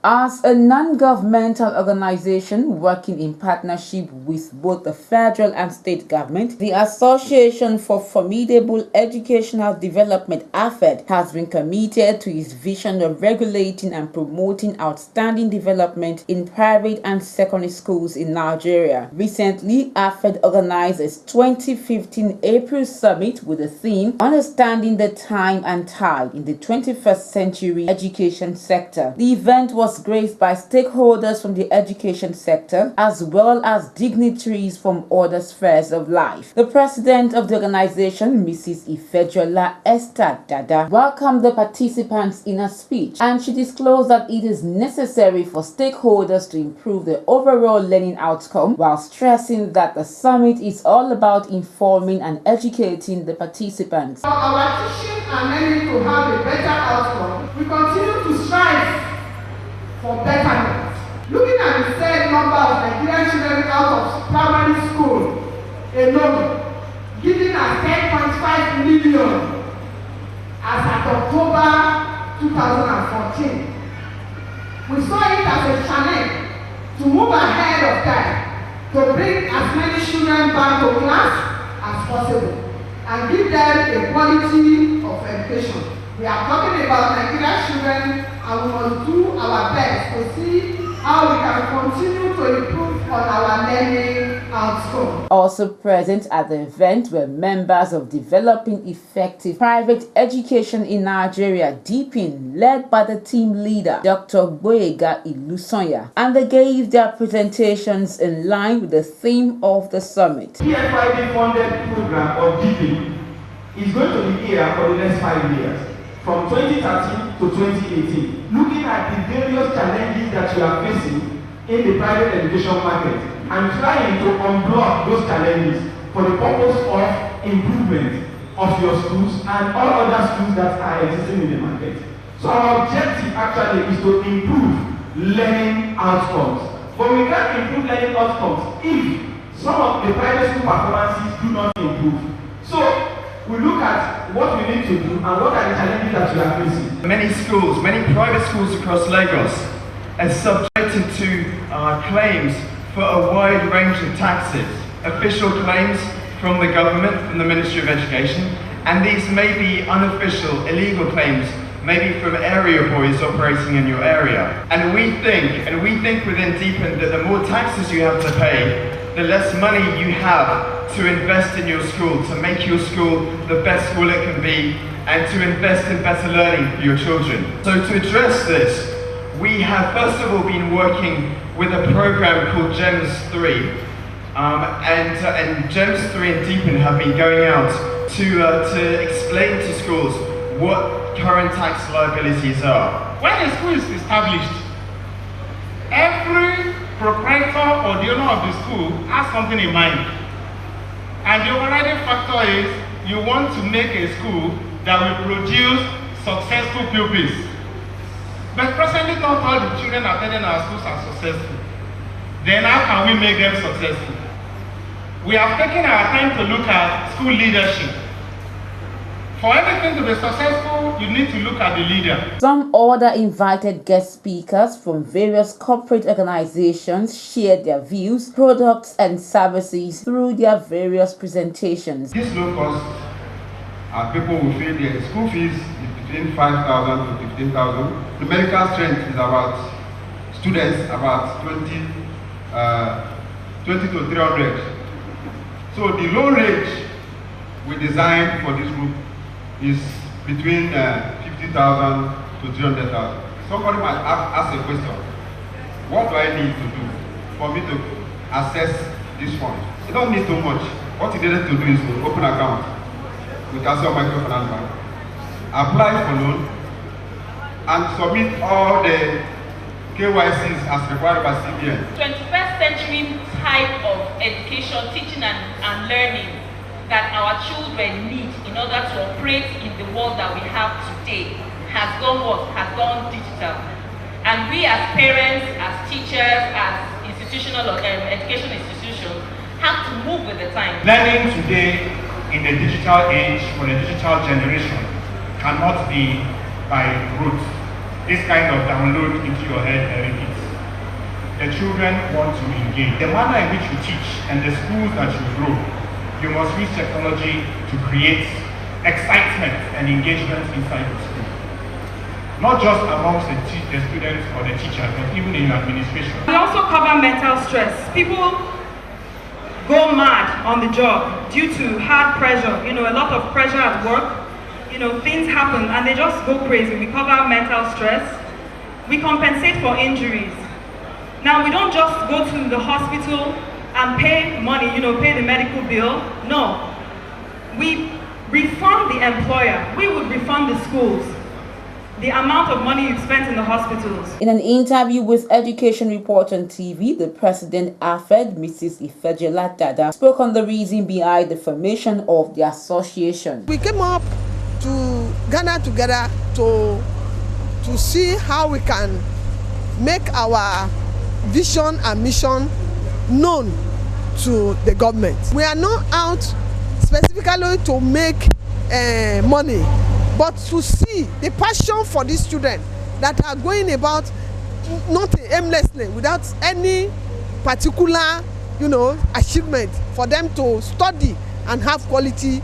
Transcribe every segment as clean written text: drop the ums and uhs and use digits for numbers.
As a non-governmental organization working in partnership with both the federal and state government, the Association for Formidable Educational Development Afed has been committed to its vision of regulating and promoting outstanding development in private and secondary schools in Nigeria. Recently, Afed organized its 2015 April Summit with the theme Understanding the Time and Tide in the 21st Century Education Sector. The event was graced by stakeholders from the education sector as well as dignitaries from other spheres of life. The president of the organization, Mrs. Ifejola Esther Dada, welcomed the participants in a speech, and she disclosed that it is necessary for stakeholders to improve the overall learning outcome, while stressing that the summit is all about informing and educating the participants. For our teaching and learning to have a better outcome, we continue to strive for betterment. Looking at the said number of Nigerian children out of primary school alone, giving us 10.5 million as at October 2014. We saw it as a challenge to move ahead of time, to bring as many children back to class as possible and give them a quality of education. We are talking about Nigerian children, and we must do our best to see how we can continue to improve on our learning outcome. Also present at the event were members of Developing Effective Private Education in Nigeria, DPIN, led by the team leader, Dr. Boyega Ilusonya, and they gave their presentations in line with the theme of the summit. The PFID-funded program of DPIN is going to be here for the next 5 years. From 2013 to 2018, looking at the various challenges that you are facing in the private education market and trying to unblock those challenges for the purpose of improvement of your schools and all other schools that are existing in the market. So our objective actually is to improve learning outcomes. But we can't improve learning outcomes if some of the private school performances do not improve. So we look at what we need to do and what are the challenges that we are facing. Many schools, many private schools across Lagos are subjected to claims for a wide range of taxes. Official claims from the government, from the Ministry of Education, and these may be unofficial, illegal claims, maybe from area boys operating in your area. And we think within DPIN that the more taxes you have to pay, the less money you have to invest in your school, to make your school the best school it can be, and to invest in better learning for your children. So to address this, we have first of all been working with a program called GEMS 3, and GEMS 3 and DPIN have been going out to explain to schools what current tax liabilities are. When a school is established, every proprietor or the owner of the school has something in mind. And the overriding factor is you want to make a school that will produce successful pupils. But presently not all the children attending our schools are successful. Then how can we make them successful? We have taken our time to look at school leadership. For everything to be successful, you need to look at the leader. Some other invited guest speakers from various corporate organizations shared their views, products, and services through their various presentations. This low cost, people will pay their school fees between 5,000 to 15,000. The medical strength is about students about 20 to 300. So the low range we designed for this group is between 50,000 to 300,000. Somebody might ask a question, what do I need to do for me to access this fund? You don't need too much. What you needed to do is to open an account with Council Microfinance Bank, apply for loan, and submit all the KYCs as required by CBN. 21st century type of education, teaching and learning that our children need in order to operate in the world that we have today has gone what? Has gone digital. And we as parents, as teachers, as institutional education institutions have to move with the time. Learning today in the digital age for the digital generation cannot be by rote. this kind of download into your head and repeat. The children want to engage. The manner in which you teach and the schools that you grow, you must use technology to create excitement and engagement inside the school. Not just amongst the students or the teachers, but even in administration. We also cover mental stress. People go mad on the job due to hard pressure, a lot of pressure at work. Things happen and they just go crazy. We cover mental stress. We compensate for injuries. Now, we don't just go to the hospital and pay money, pay the medical bill. No. We refund the employer. We would refund the schools the amount of money you've spent in the hospitals. In an interview with Education Report on TV, the president, Afed, Mrs. Ifejela Dada, spoke on the reason behind the formation of the association. We came up to gather together to see how we can make our vision and mission known to the government. We are not out specifically to make money, but to see the passion for these children that are going about not aimlessly without any particular achievement for them to study and have quality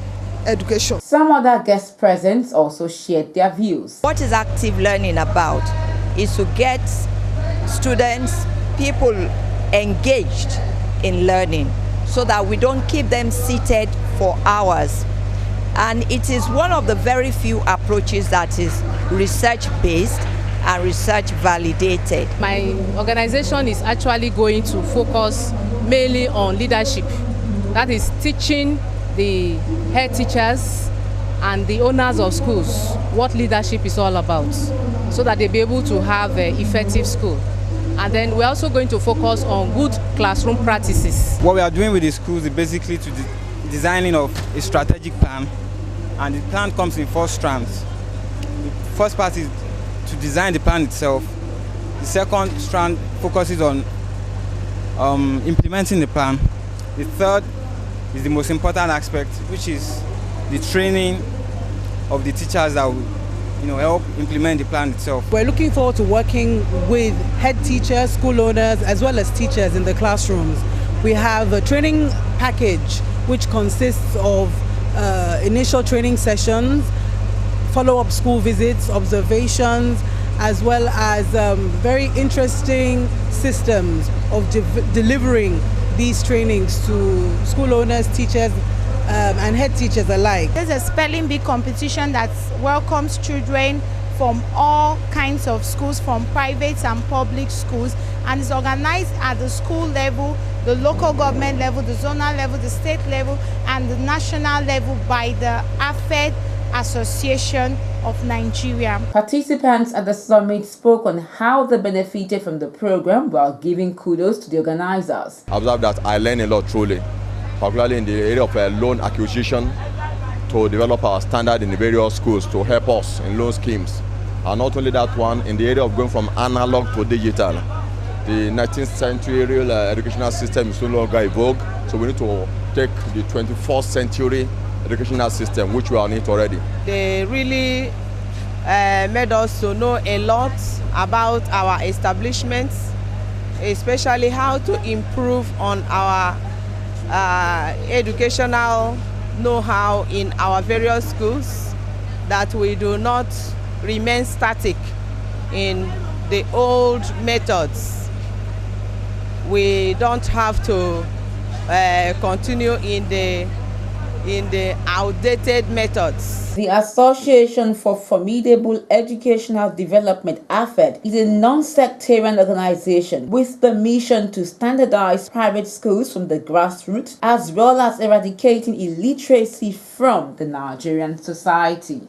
education. Some other guest present also shared their views. What is active learning about is to get students, people engaged in learning so that we don't keep them seated for hours. And it is one of the very few approaches that is research-based and research-validated. My organization is actually going to focus mainly on leadership. That is teaching the head teachers and the owners of schools what leadership is all about, so that they'll be able to have an effective school. And then we're also going to focus on good classroom practices. What we are doing with the schools is basically to designing of a strategic plan, and the plan comes in 4 strands. The first part is to design the plan itself. The second strand focuses on implementing the plan. The third is the most important aspect, which is the training of the teachers that will help implement the plan itself. We're looking forward to working with head teachers, school owners, as well as teachers in the classrooms. We have a training package which consists of initial training sessions, follow-up school visits, observations, as well as very interesting systems of delivering these trainings to school owners, teachers, and head teachers alike. There's a spelling bee competition that welcomes children from all kinds of schools, from private and public schools, and is organized at the school level, the local government level, the zonal level, the state level, and the national level by the Afed Association of Nigeria. Participants at the summit spoke on how they benefited from the program while giving kudos to the organizers. I observed that I learned a lot truly, particularly in the area of loan acquisition, to develop our standard in the various schools to help us in loan schemes. And not only that one, in the area of going from analog to digital. The 19th century educational system is no longer in vogue, so we need to take the 21st century educational system, which we are on it already. They really made us to know a lot about our establishments, especially how to improve on our educational know-how in our various schools, that we do not remain static in the old methods. We don't have to continue in the outdated methods. The Association for Formidable Educational Development, Afed, is a non-sectarian organization with the mission to standardize private schools from the grassroots, as well as eradicating illiteracy from the Nigerian society.